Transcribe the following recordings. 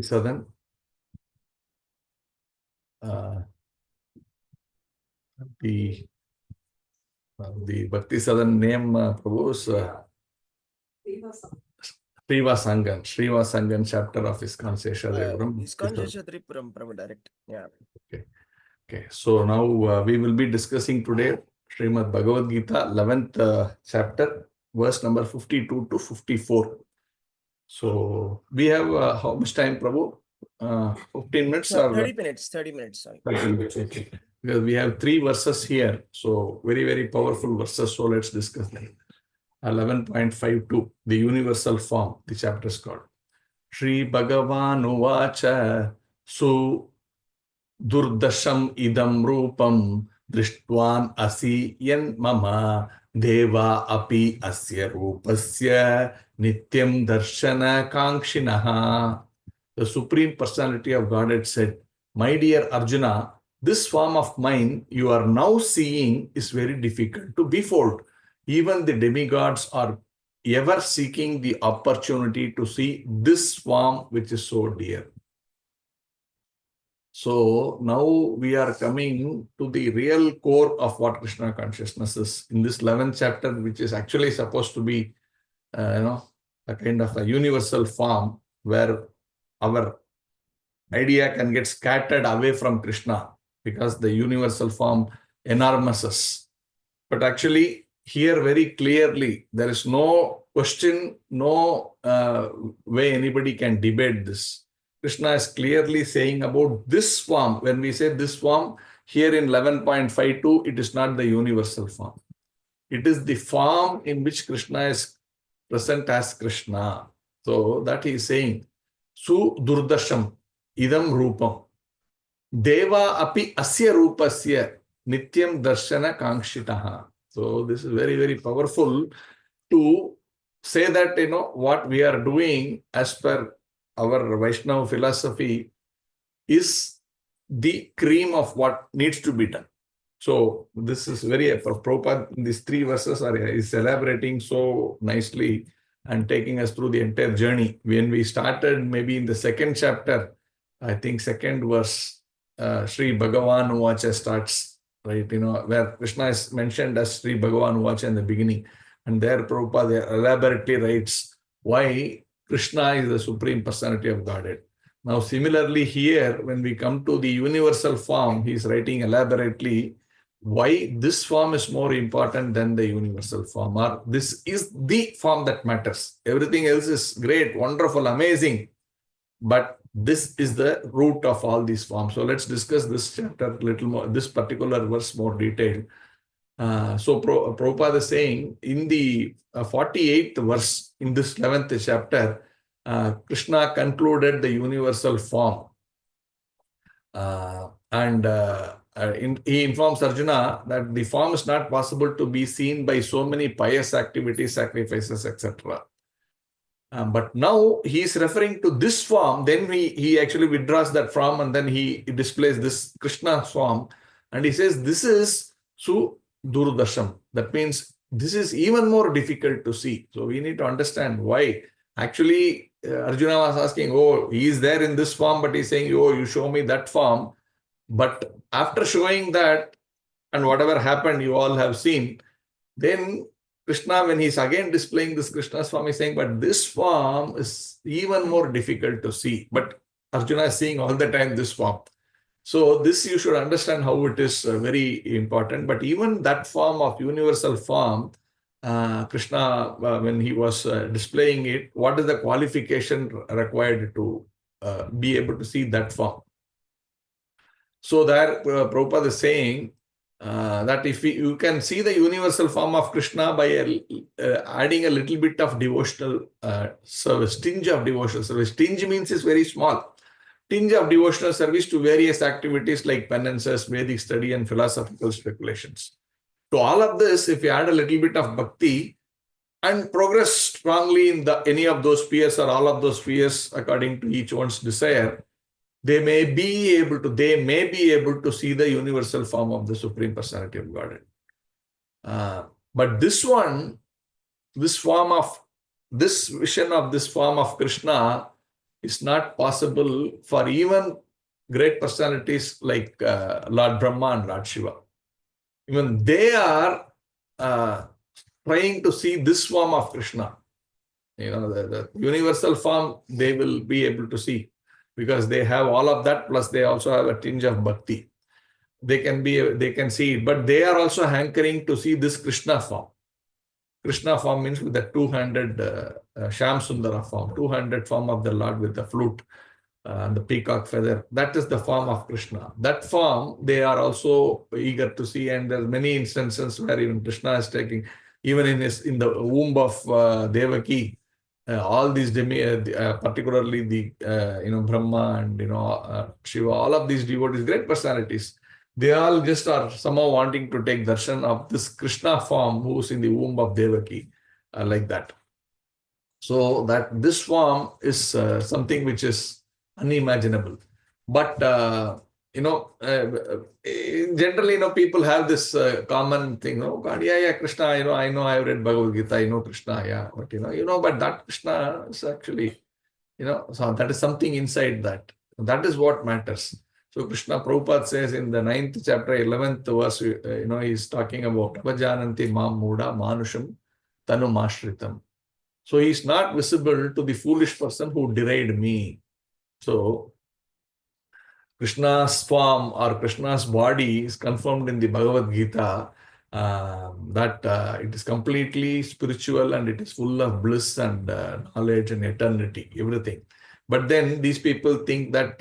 Southern. The Bhakti Southern name, Prabhu's Sriva Sangan chapter of ISKCON Seshadevaram. ISKCON Seshadevaram, Prabhu, direct. Yeah. Okay. So now we will be discussing today Srimad Bhagavad-gītā, 11th chapter, verse number 52 to 54. So we have how much time, Prabhu? 15 minutes? 30 minutes. 30 minutes. Sorry. 30 minutes. Okay. Because we have 3 verses here. So very, very powerful verses. So let's discuss them. 11.52, the universal form, the chapter is called. Shri Bhagavan Uvacha Su Durdasham Idam Rupam Drishtvan Asi Yan Mama Deva Api Asya Rupasya Nityam Darshana Kankshinaha. The Supreme Personality of Godhead said, my dear Arjuna, this form of mine you are now seeing is very difficult to behold. Even the demigods are ever seeking the opportunity to see this form which is so dear. So now we are coming to the real core of what Krishna consciousness is. In this 11th chapter, which is actually supposed to be, a kind of a universal form where our idea can get scattered away from Krishna because the universal form enormouses. But actually, here very clearly, there is no question, no way anybody can debate this. Krishna is clearly saying about this form. When we say this form, here in 11.52, it is not the universal form. It is the form in which Krishna is present as Krishna. So that he is saying, Su Durdasham Idam Rupam Deva Api Asya Rupasya Nityam Darshana Kankshitaha. So this is very, very powerful to say that, what we are doing as per our Vaishnava philosophy is the cream of what needs to be done. So this is very, Prabhupada, these 3 verses is elaborating so nicely and taking us through the entire journey. When we started maybe in the 2nd chapter, I think 2nd verse, Sri Bhagavan Uvacha starts. Right, where Krishna is mentioned as Sri Bhagavan Uvacha in the beginning. And there Prabhupada elaborately writes why Krishna is the Supreme Personality of Godhead. Now, similarly here, when we come to the universal form, he is writing elaborately why this form is more important than the universal form, or this is the form that matters. Everything else is great, wonderful, amazing, but this is the root of all these forms. So let's discuss this chapter a little more, this particular verse more detailed. So Prabhupada is saying in the 48th verse in this 11th chapter, Krishna concluded the universal form. He informs Arjuna that the form is not possible to be seen by so many pious activities, sacrifices, etc. But now he is referring to this form, then he actually withdraws that form and then he displays this Krishna form and he says this is Su Durdasham. That means this is even more difficult to see. So we need to understand why. Actually, Arjuna was asking, oh, he is there in this form, but he's saying, oh, you show me that form. But after showing that and whatever happened, you all have seen, then Krishna, when he's again displaying this Krishna form, is saying, but this form is even more difficult to see. But Arjuna is seeing all the time this form. So this you should understand how it is very important. But even that form of universal form, Krishna, when he was displaying it, what is the qualification required to be able to see that form? So there Prabhupada is saying, that if you can see the universal form of Krishna by adding a little bit of devotional service, tinge of devotional service. Tinge means it's very small. Tinge of devotional service to various activities like penances, Vedic study, and philosophical speculations. To all of this, if you add a little bit of bhakti and progress strongly in any of those spheres or all of those spheres according to each one's desire, they may be able to see the universal form of the Supreme Personality of Godhead. But this vision of this form of Krishna is not possible for even great personalities like Lord Brahma and Lord Shiva. Even they are trying to see this form of Krishna. The universal form they will be able to see because they have all of that, plus they also have a tinge of bhakti. They can see it, but they are also hankering to see this Krishna form. Krishna form means with the 200 Sham Sundara form, 200 form of the Lord with the flute and the peacock feather. That is the form of Krishna. That form they are also eager to see, and there are many instances where even Krishna is taking, even in the womb of Devaki, all these particularly the Brahma and Shiva, all of these devotees, great personalities, they all just are somehow wanting to take darshan of this Krishna form who's in the womb of Devaki, like that. So that this form is something which is unimaginable. But generally, people have this common thing. Oh God, yeah, Krishna. I know. I've read Bhagavad-gītā. I know Krishna. Yeah, but but that Krishna is actually, so that is something inside that. That is what matters. So Krishna Prabhupada says in the 9th chapter, 11th verse, he's talking about Avajananti mam muda manusham tanu mashritam. So he's not visible to the foolish person who deride me. So Krishna's form or Krishna's body is confirmed in the Bhagavad-gītā that it is completely spiritual and it is full of bliss and knowledge and eternity, everything. But then these people think that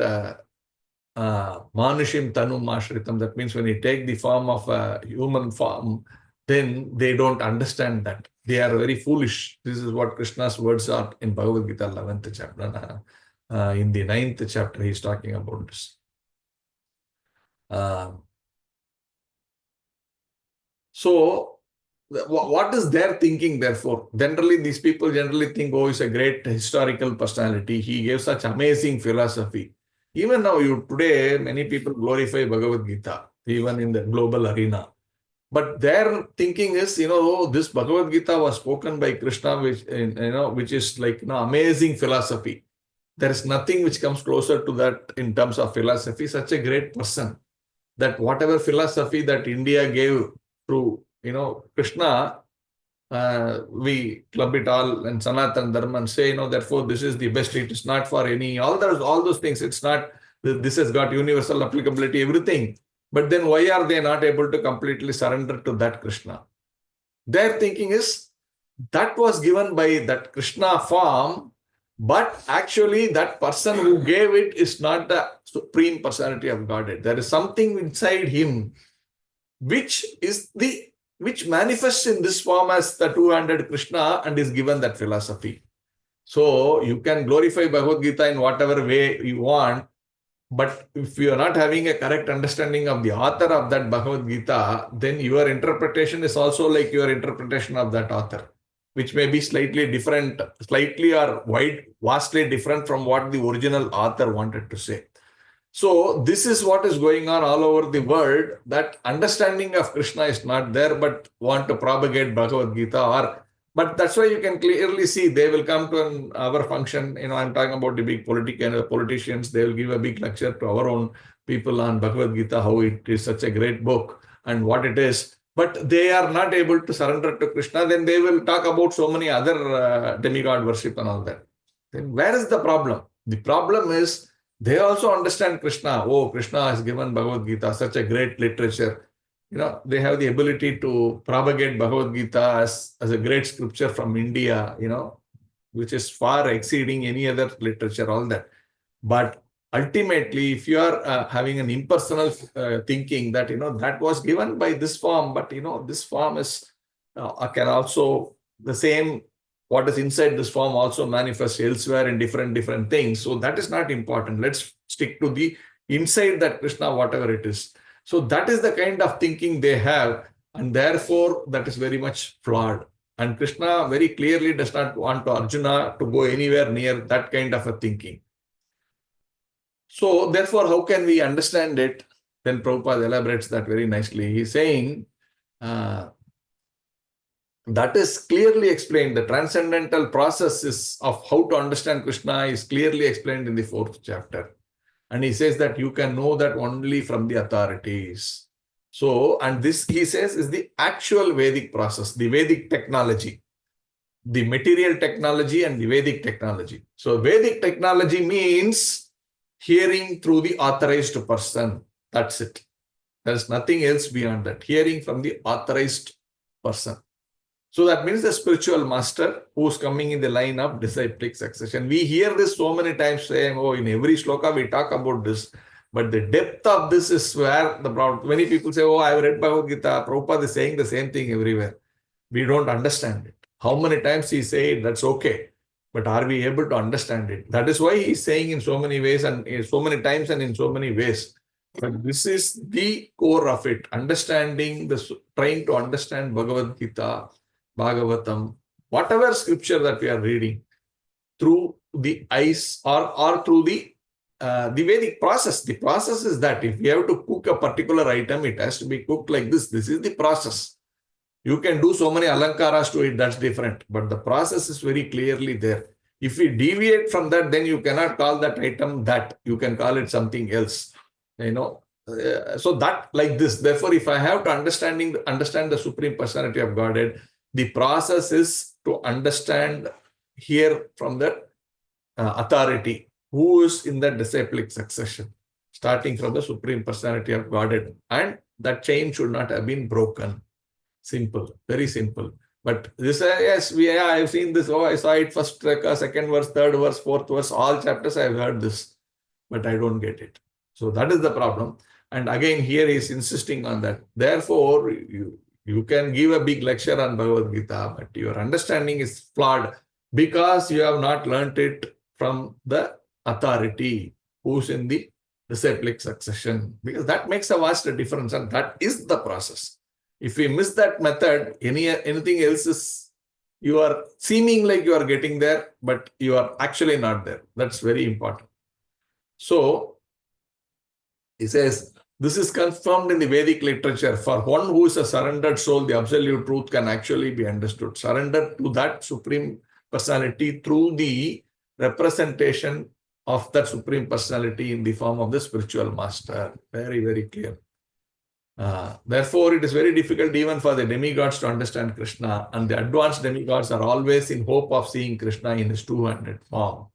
Manushim Tanum Ashritam, that means when you take the form of a human form, then they don't understand that. They are very foolish. This is what Krishna's words are in Bhagavad-gītā 11th chapter. In the 9th chapter, he's talking about this. So, what is their thinking, therefore? Generally, these people think, oh, he's a great historical personality. He gave such amazing philosophy. Even now, today, many people glorify Bhagavad-gītā, even in the global arena. But their thinking is, this Bhagavad-gītā was spoken by Krishna, which is like amazing philosophy. There is nothing which comes closer to that in terms of philosophy. Such a great person that whatever philosophy that India gave through, Krishna, we club it all and Sanatana Dharma and say, therefore this is the best. It is not for all those things. It's not, this has got universal applicability, everything. But then why are they not able to completely surrender to that Krishna? Their thinking is that was given by that Krishna form, but actually that person who gave it is not the supreme personality of Godhead. There is something inside him which manifests in this form as the 200 Krishna and is given that philosophy. So you can glorify Bhagavad-gītā in whatever way you want, but if you are not having a correct understanding of the author of that Bhagavad-gītā, then your interpretation is also like your interpretation of that author, which may be slightly different, slightly or vastly different from what the original author wanted to say. So this is what is going on all over the world, that understanding of Krishna is not there, but want to propagate Bhagavad-gītā. But that's why you can clearly see they will come to our function. I'm talking about the big politicians. They will give a big lecture to our own people on Bhagavad-gītā, how it is such a great book and what it is. But they are not able to surrender to Krishna. Then they will talk about so many other demigod worship and all that. Then where is the problem? The problem is they also understand Krishna. Oh, Krishna has given Bhagavad-gītā, such a great literature. They have the ability to propagate Bhagavad-gītā as a great scripture from India, which is far exceeding any other literature, all that. But ultimately, if you are having an impersonal thinking that, that was given by this form, but, this form is, can also, the same, what is inside this form also manifests elsewhere in different things. So that is not important. Let's stick to the inside that Krishna, whatever it is. So that is the kind of thinking they have, and therefore that is very much flawed. And Krishna very clearly does not want Arjuna to go anywhere near that kind of a thinking. So therefore, how can we understand it? Then Prabhupada elaborates that very nicely. He's saying, that is clearly explained. The transcendental process of how to understand Krishna is clearly explained in the 4th chapter. And he says that you can know that only from the authorities. So, and this, he says, is the actual Vedic process, the Vedic technology, the material technology and the Vedic technology. So, Vedic technology means hearing through the authorized person. That's it. There's nothing else beyond that. Hearing from the authorized person. So that means the spiritual master who's coming in the line of disciplic succession. We hear this so many times saying, oh, in every shloka we talk about this. But the depth of this is where the problem. Many people say, oh, I've read Bhagavad-gītā. Prabhupada is saying the same thing everywhere. We don't understand it. How many times he said that's okay. But are we able to understand it? That is why he's saying in so many ways and so many times and in so many ways. But this is the core of it. Understanding, trying to understand Bhagavad-gītā, Bhagavatam, whatever scripture that we are reading through the eyes or through the Vedic process. The process is that if you have to cook a particular item, it has to be cooked like this. This is the process. You can do so many alankaras to it, that's different. But the process is very clearly there. If we deviate from that, then you cannot call that item that. You can call it something else. So that like this. Therefore, if I have to understand the Supreme Personality of Godhead, the process is to understand here from the authority who is in the disciplic succession, starting from the Supreme Personality of Godhead. And that chain should not have been broken. Simple, very simple. But this, yes, I've seen this. Oh, I saw it first, second verse, third verse, fourth verse, all chapters I've heard this, but I don't get it. So that is the problem. And again, here he is insisting on that. Therefore, you can give a big lecture on Bhagavad-gītā, but your understanding is flawed because you have not learnt it from the authority who's in the disciplic succession. Because that makes a vast difference, and that is the process. If we miss that method, anything else is, you are seeming like you are getting there, but you are actually not there. That's very important. So, he says, this is confirmed in the Vedic literature. For one who is a surrendered soul, the absolute truth can actually be understood. Surrender to that Supreme Personality through the representation of that Supreme Personality in the form of the spiritual master. Very, very clear. Therefore, it is very difficult even for the demigods to understand Krishna, and the advanced demigods are always in hope of seeing Krishna in his two-handed form.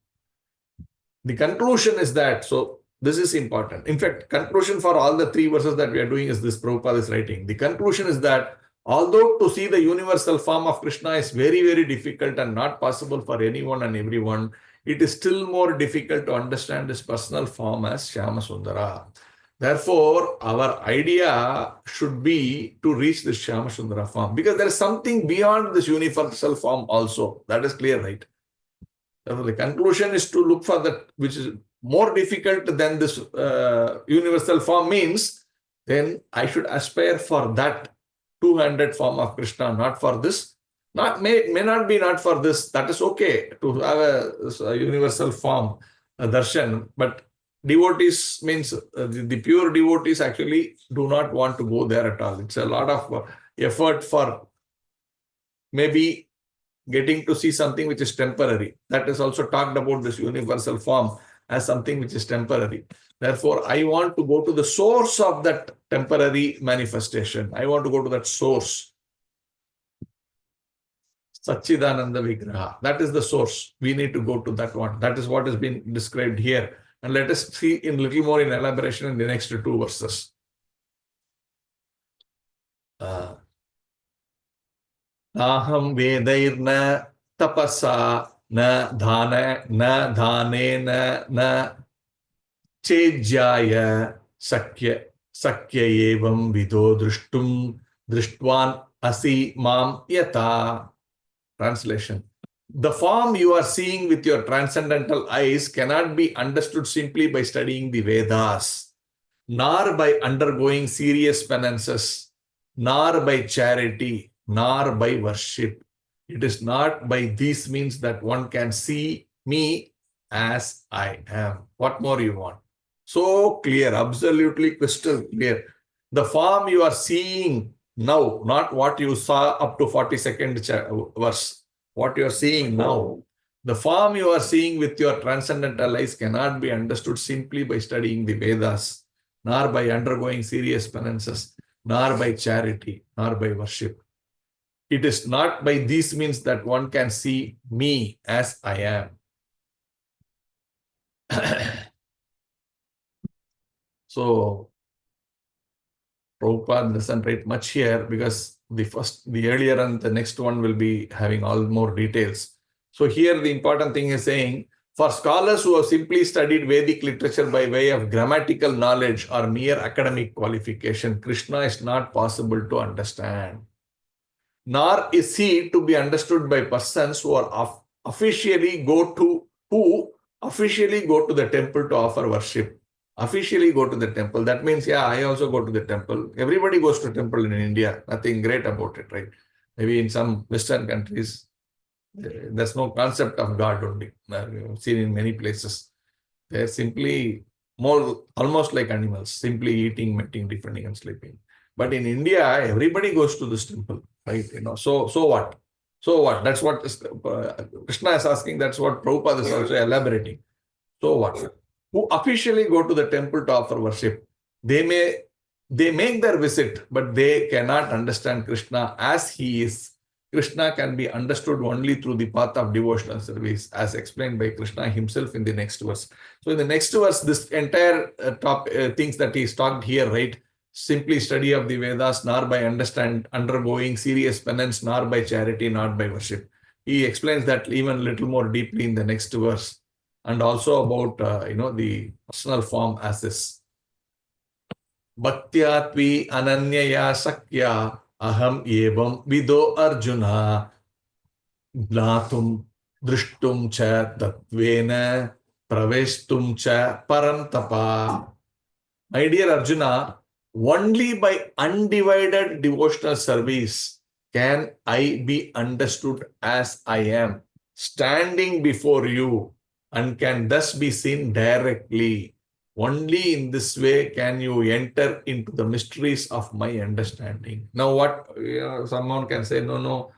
The conclusion is that, so this is important. In fact, conclusion for all the 3 verses that we are doing is this Prabhupada is writing. The conclusion is that although to see the universal form of Krishna is very, very difficult and not possible for anyone and everyone, it is still more difficult to understand his personal form as Shyama Sundara. Therefore, our idea should be to reach this Shyama Sundara form, because there is something beyond this universal form also. That is clear, right? Therefore, the conclusion is to look for that which is more difficult than this universal form means, then I should aspire for that two-handed form of Krishna, not for this. May not be not for this. That is okay to have a universal form, a darshan, but devotees means the pure devotees actually do not want to go there at all. It's a lot of effort for maybe getting to see something which is temporary. That is also talked about this universal form as something which is temporary. Therefore, I want to go to the source of that temporary manifestation. I want to go to that source. Satchidananda Vigraha. That is the source. We need to go to that one. That is what has been described here. And let us see in little more in elaboration in the next 2 verses. Aham vedairna tapasa na dhanena na chejjaya sakya evam vido drishtvan asi mam yata. Translation. The form you are seeing with your transcendental eyes cannot be understood simply by studying the Vedas, nor by undergoing serious penances, nor by charity, nor by worship. It is not by these means that one can see me as I am. What more you want? So clear, absolutely crystal clear. The form you are seeing now, not what you saw up to 42nd verse. What you are seeing now, the form you are seeing with your transcendental eyes cannot be understood simply by studying the Vedas, nor by undergoing serious penances, nor by charity, nor by worship. It is not by these means that one can see me as I am. So, Prabhupada doesn't write much here because the earlier and the next one will be having all more details. So here the important thing is saying, for scholars who have simply studied Vedic literature by way of grammatical knowledge or mere academic qualification, Krishna is not possible to understand. Nor is he to be understood by persons who are officially go to the temple to offer worship. Officially go to the temple. That means, yeah, I also go to the temple. Everybody goes to temple in India. Nothing great about it, right? Maybe in some Western countries, there's no concept of God only. I've seen in many places. They're simply more almost like animals, simply eating, mating, defending, and sleeping. But in India, everybody goes to this temple, right? So what? So what? That's what Krishna is asking. That's what Prabhupada is also elaborating. So what? Who officially go to the temple to offer worship, they make their visit, but they cannot understand Krishna as he is. Krishna can be understood only through the path of devotional service, as explained by Krishna himself in the next verse. So in the next verse, this entire things that he's talked here, right? Simply study of the Vedas, nor by undergoing serious penance, nor by charity, not by worship. He explains that even a little more deeply in the next verse. And also about, the personal form as this. Bhaktya tvi ananyaya sakya aham evam vido arjuna jnatum drishtum cha tatvena praveshtum cha parantapa. My dear Arjuna, only by undivided devotional service can I be understood as I am, standing before you, and can thus be seen directly. Only in this way can you enter into the mysteries of my understanding. Now what, someone can say, no,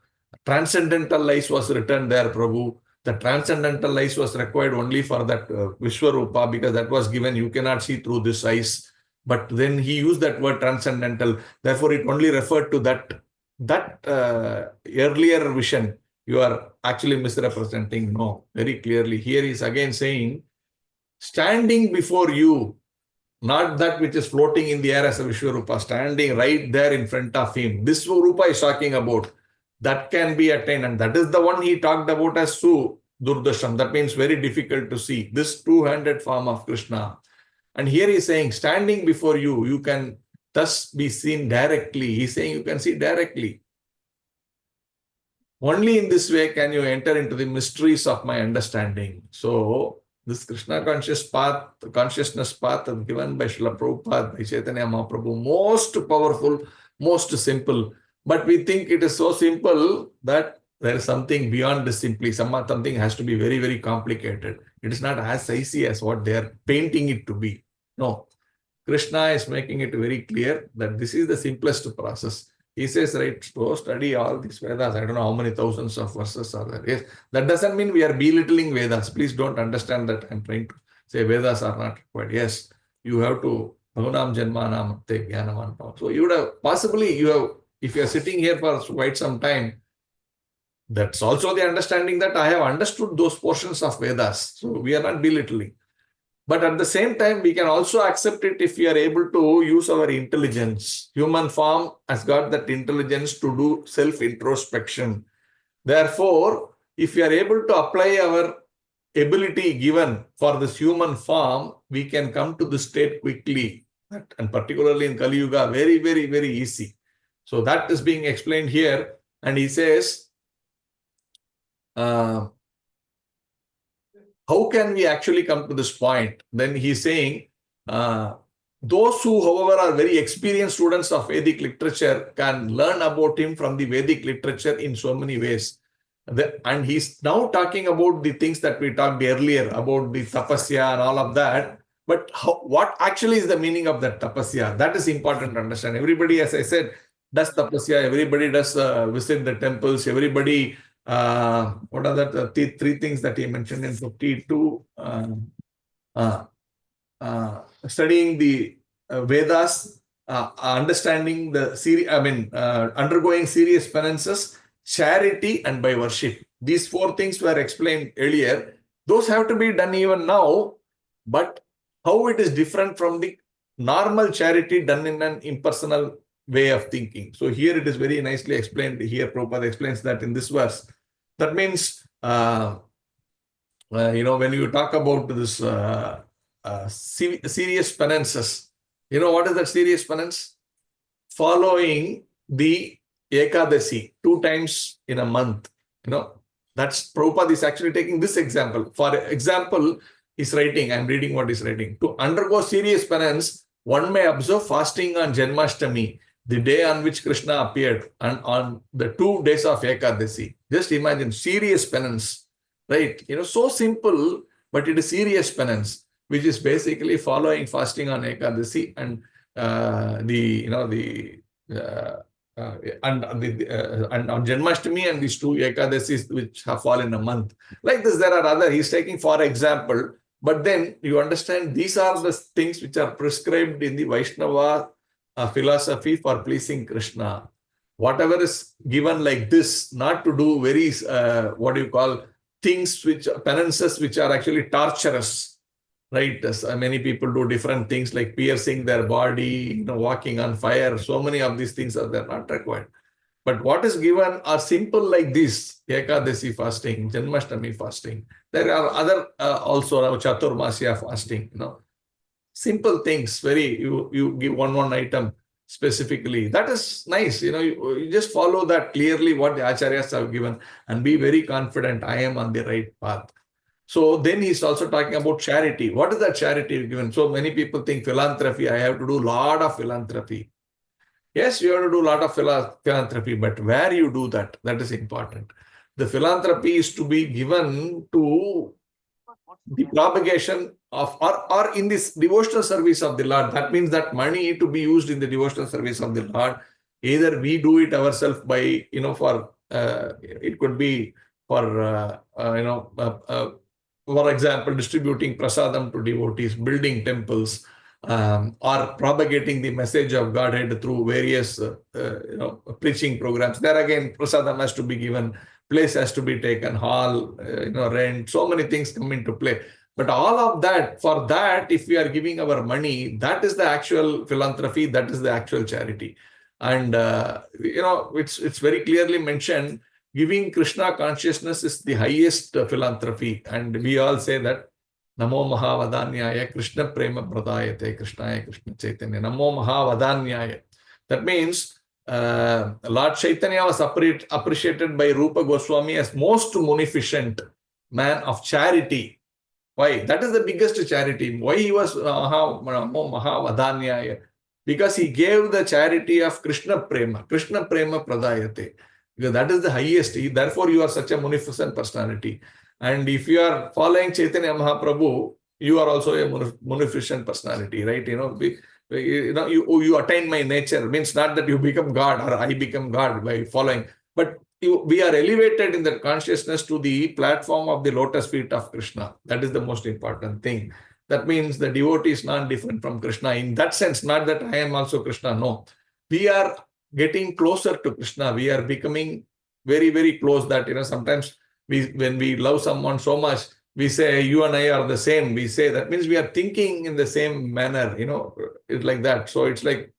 transcendental eyes was written there, Prabhu. The transcendental eyes was required only for that Vishwarupa, because that was given, you cannot see through this eyes. But then he used that word transcendental. Therefore, it only referred to that earlier vision. You are actually misrepresenting. No, very clearly. Here he is again saying, standing before you, not that which is floating in the air as a Vishwarupa, standing right there in front of him. This Rupa is talking about. That can be attained. And that is the one he talked about as Durdasham. That means very difficult to see. This two-handed form of Krishna. And here he is saying, standing before you, you can thus be seen directly. He's saying you can see directly. Only in this way can you enter into the mysteries of my understanding. So, this Krishna consciousness path given by Srila Prabhupada, by Chaitanya Mahaprabhu, most powerful, most simple. But we think it is so simple that there is something beyond this simply. Something has to be very, very complicated. It is not as easy as what they are painting it to be. No. Krishna is making it very clear that this is the simplest process. He says, right, so study all these Vedas. I don't know how many thousands of verses are there. Yes, that doesn't mean we are belittling Vedas. Please don't understand that I'm trying to say Vedas are not required. Yes, you have to, Bhagunam Janmanam Te Jnanavan. So you would have, possibly if you are sitting here for quite some time, that's also the understanding that I have understood those portions of Vedas. So we are not belittling. But at the same time, we can also accept it if we are able to use our intelligence. Human form has got that intelligence to do self-introspection. Therefore, if we are able to apply our ability given for this human form, we can come to the state quickly. And particularly in Kali Yuga, very, very, very easy. So that is being explained here. And he says, how can we actually come to this point? Then he's saying, those who, however, are very experienced students of Vedic literature can learn about him from the Vedic literature in so many ways. And he's now talking about the things that we talked earlier, about the tapasya and all of that. But what actually is the meaning of that tapasya? That is important to understand. Everybody, as I said, does tapasya, everybody does visit the temples, everybody, what are the three things that he mentioned in 52? Studying the Vedas, understanding the undergoing serious penances, charity, and by worship. These four things were explained earlier. Those have to be done even now, but how it is different from the normal charity done in an impersonal way of thinking. So here it is very nicely explained. Here Prabhupada explains that in this verse. That means, when you talk about this serious penances, what is that serious penance? Following the Ekadasi 2 times in a month. That's Prabhupada is actually taking this example. For example, he's writing, I'm reading what he's writing. To undergo serious penance, one may observe fasting on Janmashtami, the day on which Krishna appeared, and on the 2 days of Ekadasi. Just imagine serious penance, right? So simple, but it is serious penance, which is basically following fasting on Ekadasi and and on Janmashtami and these 2 Ekadasis which have fallen in a month. Like this, there are other, he's taking for example, but then you understand these are the things which are prescribed in the Vaishnava philosophy for pleasing Krishna. Whatever is given like this, not to do very, things penances which are actually torturous. Right, many people do different things like piercing their body, walking on fire. So many of these things are not required. But what is given are simple like this: Ekadasi fasting, Janmashtami fasting. There are other also Chaturmasya fasting. Simple things. You give one item specifically. That is nice. You just follow that clearly what the acharyas have given and be very confident. I am on the right path. So then he's also talking about charity. What is that charity given? So many people think philanthropy, I have to do a lot of philanthropy. Yes, you have to do a lot of philanthropy, but where you do that is important. The philanthropy is to be given to the propagation of or in this devotional service of the Lord. That means that money to be used in the devotional service of the Lord. Either we do it ourselves by, it could be for, for example, distributing prasadam to devotees, building temples, or propagating the message of Godhead through various, preaching programs. There again, prasadam has to be given, place has to be taken, hall, rent, so many things come into play. But all of that, for that, if we are giving our money, that is the actual philanthropy, that is the actual charity. And, it's very clearly mentioned, giving Krishna consciousness is the highest philanthropy. And we all say that, Namo Mahavadanyaya Krishna Prema Pradayate Krishnaya Krishna Chaitanya. Namo Mahavadanyaya. That means Lord Chaitanya was appreciated by Rupa Goswami as most munificent man of charity. Why? That is the biggest charity. Why he was Namo Mahavadanyaya? Because he gave the charity of Krishna Prema Pradayate. Because that is the highest. Therefore, you are such a munificent personality. And if you are following Chaitanya Mahaprabhu, you are also a munificent personality, right? You attain my nature. Means not that you become God or I become God by following, but we are elevated in that consciousness to the platform of the lotus feet of Krishna. That is the most important thing. That means the devotee is not different from Krishna. In that sense, not that I am also Krishna. No, we are getting closer to Krishna. We are becoming very, very close. That sometimes when we love someone so much, we say you and I are the same. We say that means we are thinking in the same manner. It's like that. So it's like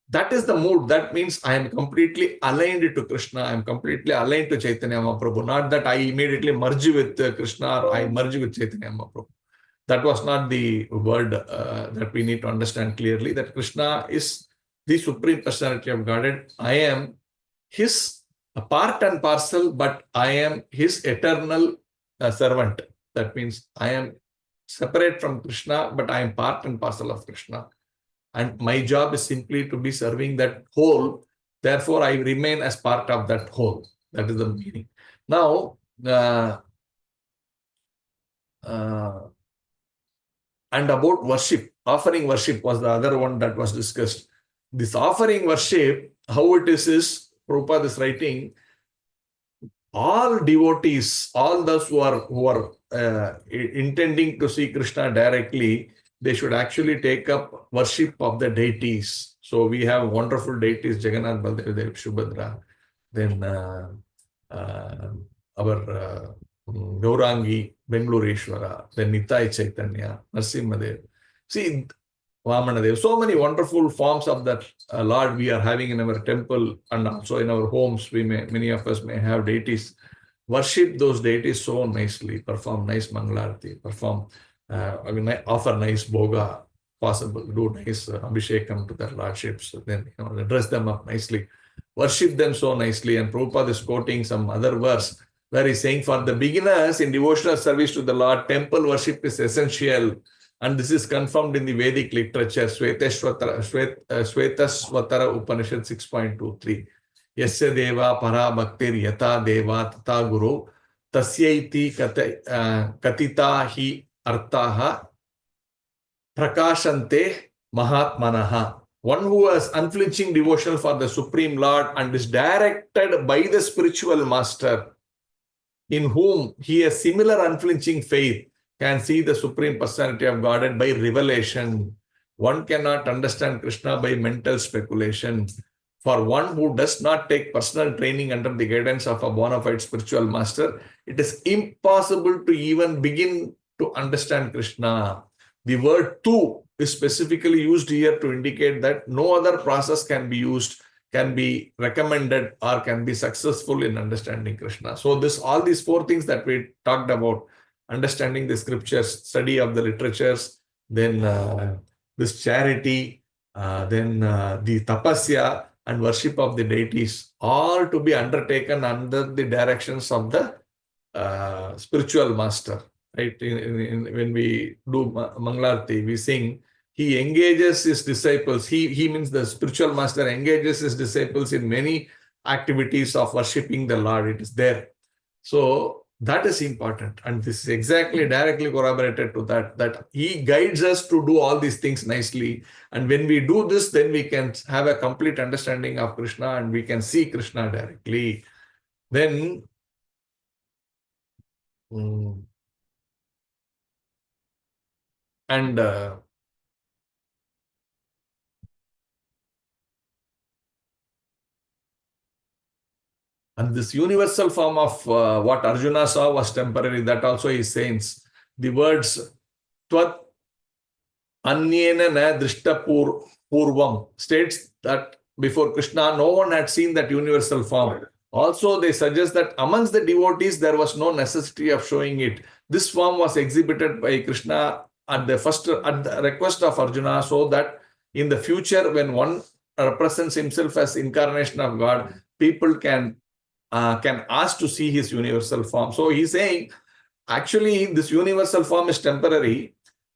that is the mood. That means I am completely aligned to Krishna. I am completely aligned to Chaitanya Mahaprabhu. Not that I immediately merge with Krishna or I merge with Chaitanya Mahaprabhu. That was not the word that we need to understand clearly. That Krishna is the Supreme Personality of Godhead. I am his part and parcel, but I am his eternal servant. That means I am separate from Krishna, but I am part and parcel of Krishna. And my job is simply to be serving that whole. Therefore, I remain as part of that whole. That is the meaning. Now, and about worship, offering worship was the other one that was discussed. this offering worship, how it is Prabhupada is writing, all devotees, all those who are intending to see Krishna directly, they should actually take up worship of the deities. So we have wonderful deities, Jagannath, Baldev, Subhadra, then our Gaurangi, Bengalureshwara, then Nitai Chaitanya, Narasimhadev. See, Vamanadev, so many wonderful forms of that Lord we are having in our temple and also in our homes. Many of us may have deities. Worship those deities so nicely, perform nice Mangalarti, offer nice Bhoga, possible, do nice Abhishekam to their lordships, then dress them up nicely, worship them so nicely. And Prabhupada is quoting some other verse where he's saying, for the beginners in devotional service to the Lord, temple worship is essential. And this is confirmed in the Vedic literature, Svetasvatara Upanishad 6.23. Yasya deva para bhaktir yata deva tata guru tasyaiti katita hi artaha prakashante mahatmanaha. One who has unflinching devotion for the Supreme Lord and is directed by the spiritual master, in whom he has similar unflinching faith, can see the Supreme Personality of Godhead by revelation. One cannot understand Krishna by mental speculation. For one who does not take personal training under the guidance of a bona fide spiritual master, it is impossible to even begin to understand Krishna. The word tu is specifically used here to indicate that no other process can be used, can be recommended, or can be successful in understanding Krishna. So all these four things that we talked about, understanding the scriptures, study of the literatures, then this charity, then the tapasya and worship of the deities, all to be undertaken under the directions of the spiritual master. Right? When we do Mangalarti, we sing, he engages his disciples. He means the spiritual master engages his disciples in many activities of worshipping the Lord. It is there. So that is important. And this is exactly directly corroborated to that he guides us to do all these things nicely. And when we do this, then we can have a complete understanding of Krishna and we can see Krishna directly. Then, and this universal form of what Arjuna saw was temporary. That also he says. The words Tvat Anyena na drishta purvam states that before Krishna, no one had seen that universal form. Also, they suggest that amongst the devotees, there was no necessity of showing it. This form was exhibited by Krishna at the request of Arjuna, so that in the future, when one represents himself as incarnation of God, people can ask to see his universal form. So he's saying, actually, this universal form is temporary,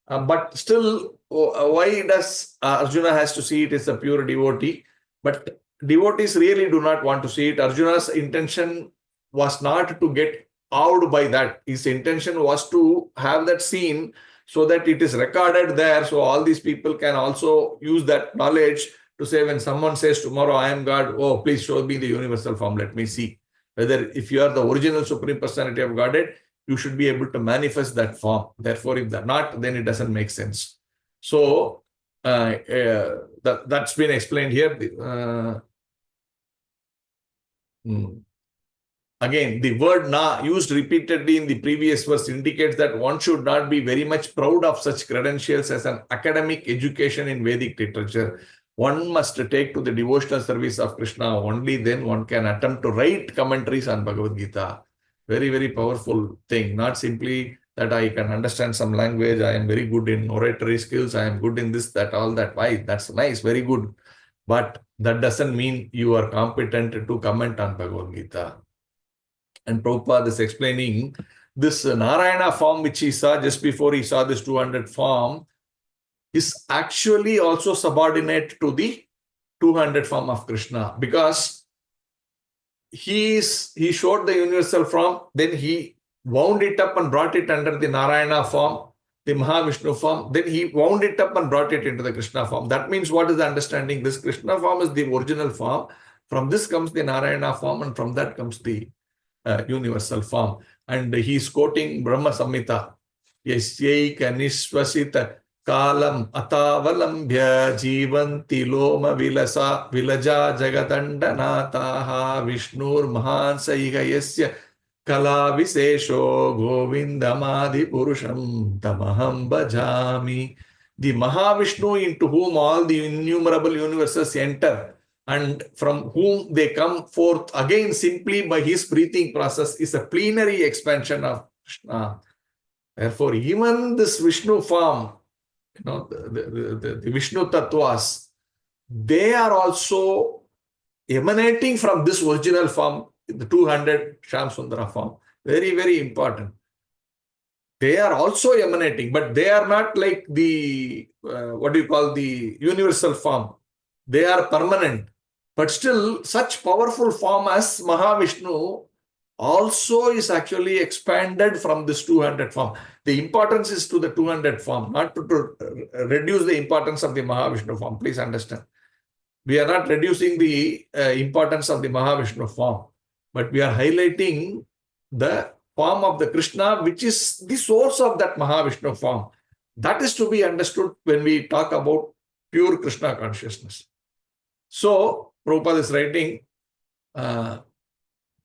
but still, why does Arjuna has to see it as a pure devotee? But devotees really do not want to see it. Arjuna's intention was not to get awed by that. His intention was to have that seen so that it is recorded there. So all these people can also use that knowledge to say, when someone says tomorrow, I am God, oh, please show me the universal form. Let me see. Whether if you are the original Supreme Personality of Godhead, you should be able to manifest that form. Therefore, if they're not, then it doesn't make sense. So that's been explained here. Again, the word na used repeatedly in the previous verse indicates that one should not be very much proud of such credentials as an academic education in Vedic literature. One must take to the devotional service of Krishna. Only then one can attempt to write commentaries on Bhagavad-gītā. Very, very powerful thing. Not simply that I can understand some language, I am very good in oratory skills, I am good in this, that, all that. Why? That's nice, very good. But that doesn't mean you are competent to comment on Bhagavad-gītā. And Prabhupada is explaining this Narayana form which he saw just before he saw this 200 form is actually also subordinate to the 200 form of Krishna, because he showed the universal form, then he wound it up and brought it under the Narayana form, the Mahavishnu form, then he wound it up and brought it into the Krishna form. That means what is the understanding? This Krishna form is the original form. From this comes the Narayana form, and from that comes the universal form. And he's quoting Brahma Samhita. Yasyaika nishvasita kalam atavalambhya jivanti loma vilaja jagadandanataha vishnur mahan saiga yasya kala visesho govindamadi purusham tamaham bhajami. The Mahavishnu into whom all the innumerable universes enter and from whom they come forth again simply by his breathing process is a plenary expansion of Krishna. Therefore, even this Vishnu form, the Vishnu Tattvas, they are also emanating from this original form, the 200 Shyam Sundara form. Very, very important. They are also emanating, but they are not like the, the universal form. They are permanent. But still, such powerful form as Mahavishnu also is actually expanded from this 200 form. The importance is to the 200 form, not to reduce the importance of the Mahavishnu form. Please understand. We are not reducing the importance of the Mahavishnu form, but we are highlighting the form of the Krishna, which is the source of that Mahavishnu form. That is to be understood when we talk about pure Krishna consciousness. So, Prabhupada is writing,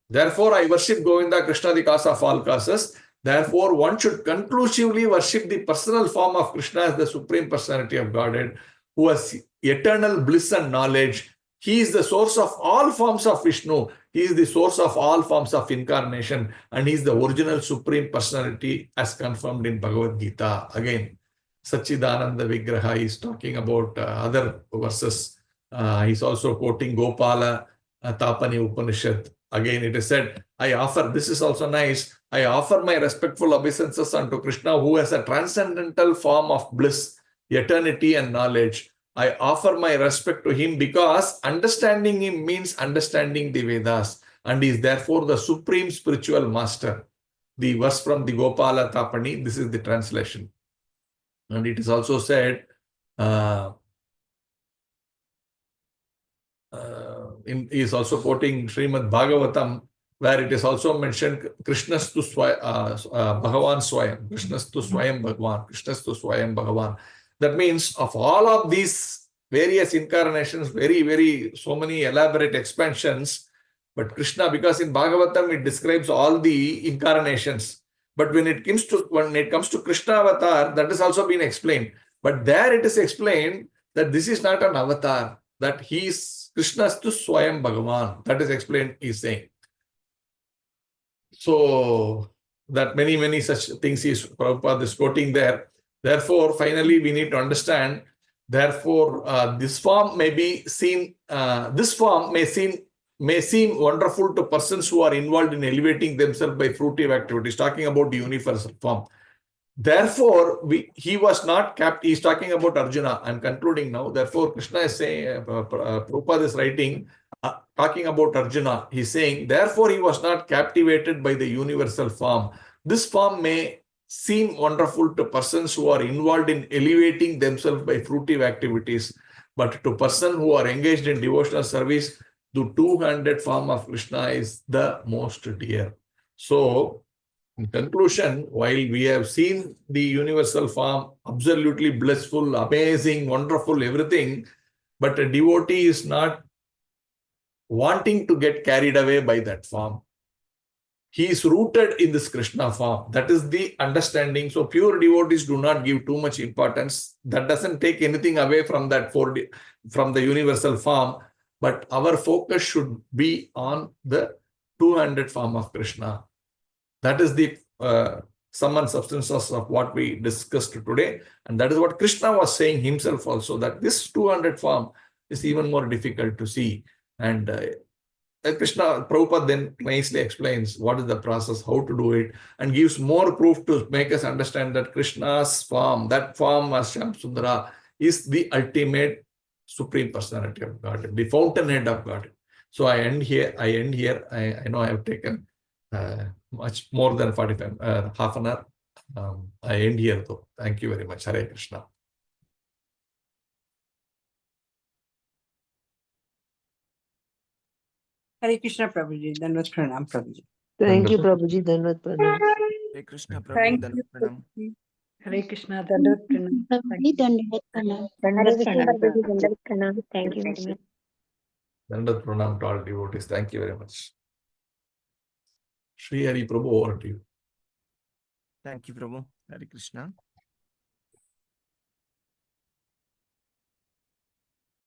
therefore I worship Govinda Krishna, the cause of all causes. Therefore, one should conclusively worship the personal form of Krishna as the Supreme Personality of Godhead, who has eternal bliss and knowledge. He is the source of all forms of Vishnu. He is the source of all forms of incarnation. And he is the original Supreme Personality as confirmed in Bhagavad-gītā. Again, Satchidananda Vigraha is talking about other verses. He's also quoting Gopala Tapani Upanishad. Again, it is said, I offer, this is also nice, I offer my respectful obeisances unto Krishna, who has a transcendental form of bliss, eternity and knowledge. I offer my respect to him because understanding him means understanding the Vedas, and he is therefore the supreme spiritual master. The verse from the Gopala Tapani, this is the translation. And it is also said, he is also quoting Srimad Bhagavatam, where it is also mentioned Krishnastu Bhagavan Swayam, Krishnastu Swayam Bhagavan, Krishnastu Swayam Bhagavan. That means of all of these various incarnations, so many elaborate expansions, but Krishna, because in Bhagavatam it describes all the incarnations, but when it comes to Krishna avatar, that has also been explained. But there it is explained that this is not an avatar, that he is Krishnastu Swayam Bhagavan. That is explained, he is saying. So, that many such things Prabhupada is quoting there. Therefore, finally, we need to understand, therefore, this form may be seen, this form may seem wonderful to persons who are involved in elevating themselves by fruitive activities, talking about the universal form. Therefore, he was not captive. He's talking about Arjuna. I'm concluding now. Therefore, Krishna is saying, Prabhupada is writing, talking about Arjuna. He's saying, therefore, he was not captivated by the universal form. This form may seem wonderful to persons who are involved in elevating themselves by fruitive activities, but to persons who are engaged in devotional service, the 200 form of Krishna is the most dear. So, in conclusion, while we have seen the universal form, absolutely blissful, amazing, wonderful, everything, but a devotee is not wanting to get carried away by that form. He is rooted in this Krishna form. That is the understanding. So pure devotees do not give too much importance. That doesn't take anything away from that from the universal form. But our focus should be on the 200 form of Krishna. That is the sum and substances of what we discussed today. And that is what Krishna was saying himself also, that this 200 form is even more difficult to see. And Krishna, Prabhupada then nicely explains what is the process, how to do it, and gives more proof to make us understand that Krishna's form, that form as Shyam Sundara, is the ultimate Supreme Personality of God, the fountainhead of God. So I end here. I know I have taken much more than 45, half an hour. I end here though. Thank you very much. Hare Krishna. Hare Krishna Prabhuji, Dandavat Pranam Prabhuji. Thank you, Dandavat. Prabhuji. Dhanavad Pranam. Hare Krishna Prabhu. Thank Dandavat you. Pranam. Hare Krishna Dandavat Pranam. Prabhuji, Dandavat Pranam. Dandavat Hare Krishna, Pranam. Prabhuji, Dandavat Pranam. Thank you very much. Dandavat Pranam to all devotees. Thank you very much. Sri Hari Prabhu, over to you. Thank you, Prabhu. Hare Krishna.